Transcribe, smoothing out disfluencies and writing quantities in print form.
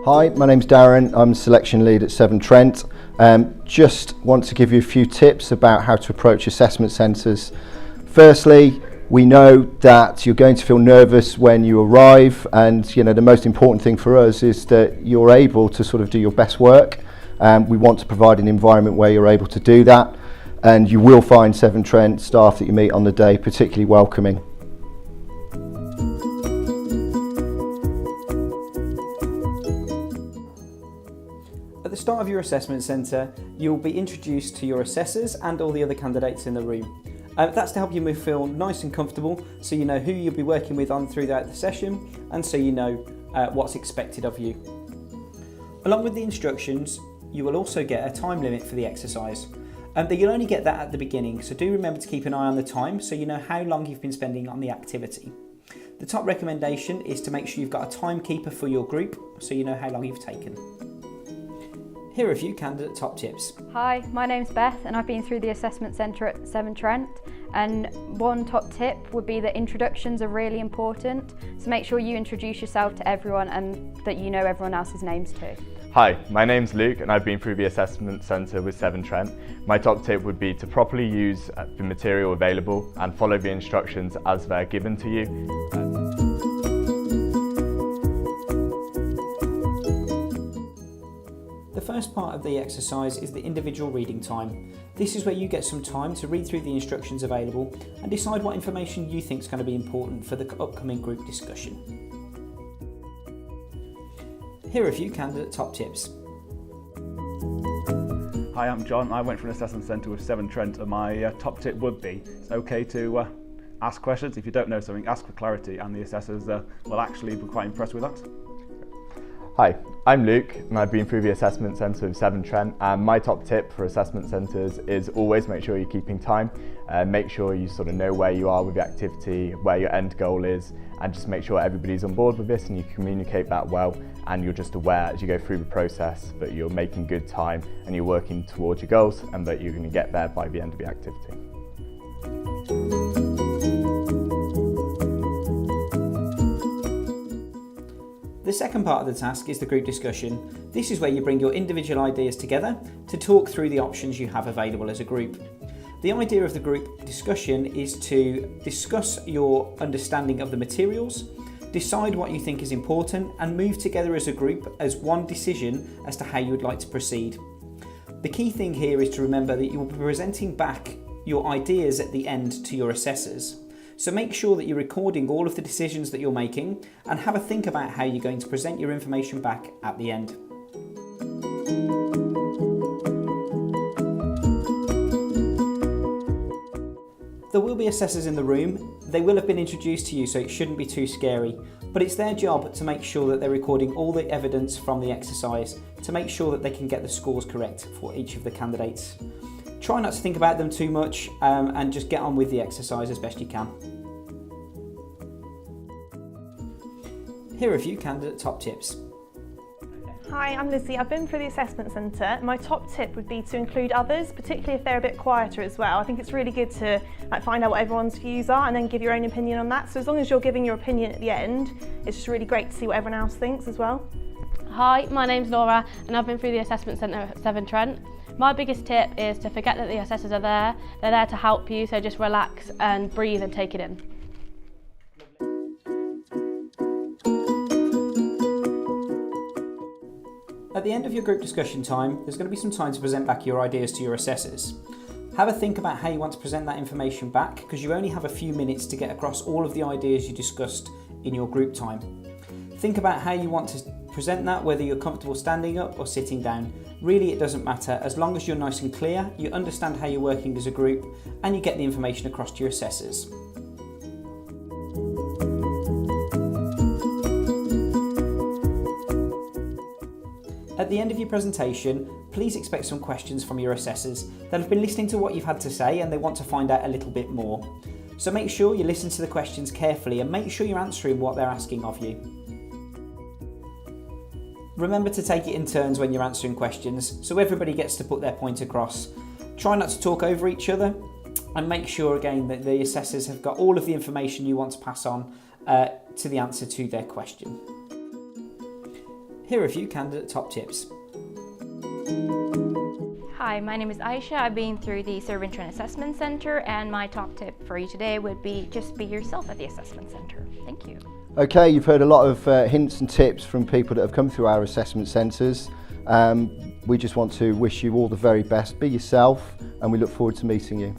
Hi, my name's Darren. I'm selection lead at Severn Trent. Just want to give you a few tips about how to approach assessment centres. Firstly, we know that you're going to feel nervous when you arrive, and the most important thing for us is that you're able to sort of do your best work. We want to provide an environment where you're able to do that, and you will find Severn Trent staff that you meet on the day particularly welcoming. At the start of your assessment centre, you'll be introduced to your assessors and all the other candidates in the room. That's to help you feel nice and comfortable, so you know who you'll be working with throughout the session, and so you know what's expected of you. Along with the instructions, you will also get a time limit for the exercise. But you'll only get that at the beginning, so do remember to keep an eye on the time so you know how long you've been spending on the activity. The top recommendation is to make sure you've got a timekeeper for your group so you know how long you've taken. Here are a few candidate top tips. Hi, my name's Beth and I've been through the assessment centre at Severn Trent, and one top tip would be that introductions are really important, so make sure you introduce yourself to everyone and that you know everyone else's names too. Hi, my name's Luke and I've been through the assessment centre with Severn Trent. My top tip would be to properly use the material available and follow the instructions as they're given to you. The first part of the exercise is the individual reading time. This is where you get some time to read through the instructions available and decide what information you think is going to be important for the upcoming group discussion. Here are a few candidate top tips. Hi, I'm John. I went for an assessment centre with Severn Trent, and my top tip would be it's okay to ask questions. If you don't know something, ask for clarity, and the assessors will actually be quite impressed with that. Hi, I'm Luke and I've been through the assessment centre with Severn Trent, and my top tip for assessment centres is always make sure you're keeping time, make sure you sort of know where you are with the activity, where your end goal is, and just make sure everybody's on board with this and you communicate that well, and you're just aware as you go through the process that you're making good time and you're working towards your goals and that you're going to get there by the end of the activity. The second part of the task is the group discussion. This is where you bring your individual ideas together to talk through the options you have available as a group. The idea of the group discussion is to discuss your understanding of the materials, decide what you think is important, and move together as a group as one decision as to how you would like to proceed. The key thing here is to remember that you will be presenting back your ideas at the end to your assessors. So make sure that you're recording all of the decisions that you're making and have a think about how you're going to present your information back at the end. There will be assessors in the room. They will have been introduced to you, so it shouldn't be too scary, but it's their job to make sure that they're recording all the evidence from the exercise to make sure that they can get the scores correct for each of the candidates. Try not to think about them too much and just get on with the exercise as best you can. Here are a few candidate top tips. Hi, I'm Lizzie. I've been through the assessment centre. My top tip would be to include others, particularly if they're a bit quieter as well. I think it's really good to find out what everyone's views are and then give your own opinion on that. So as long as you're giving your opinion at the end, it's just really great to see what everyone else thinks as well. Hi, my name's Laura and I've been through the assessment centre at Severn Trent. My biggest tip is to forget that the assessors are there. They're there to help you, so just relax and breathe and take it in. At the end of your group discussion time, there's going to be some time to present back your ideas to your assessors. Have a think about how you want to present that information back, because you only have a few minutes to get across all of the ideas you discussed in your group time. Think about how you want to present that, whether you're comfortable standing up or sitting down. Really, it doesn't matter, as long as you're nice and clear, you understand how you're working as a group, and you get the information across to your assessors. At the end of your presentation, please expect some questions from your assessors that have been listening to what you've had to say and they want to find out a little bit more. So make sure you listen to the questions carefully and make sure you're answering what they're asking of you. Remember to take it in turns when you're answering questions so everybody gets to put their point across. Try not to talk over each other and make sure again that the assessors have got all of the information you want to pass on to the answer to their question. here are a few candidate top tips. Hi, my name is Aisha. I've been through the Trent Assessment Centre, and my top tip for you today would be just be yourself at the Assessment Centre. Thank you. Okay, you've heard a lot of hints and tips from people that have come through our assessment centres. We just want to wish you all the very best. Be yourself, and we look forward to meeting you.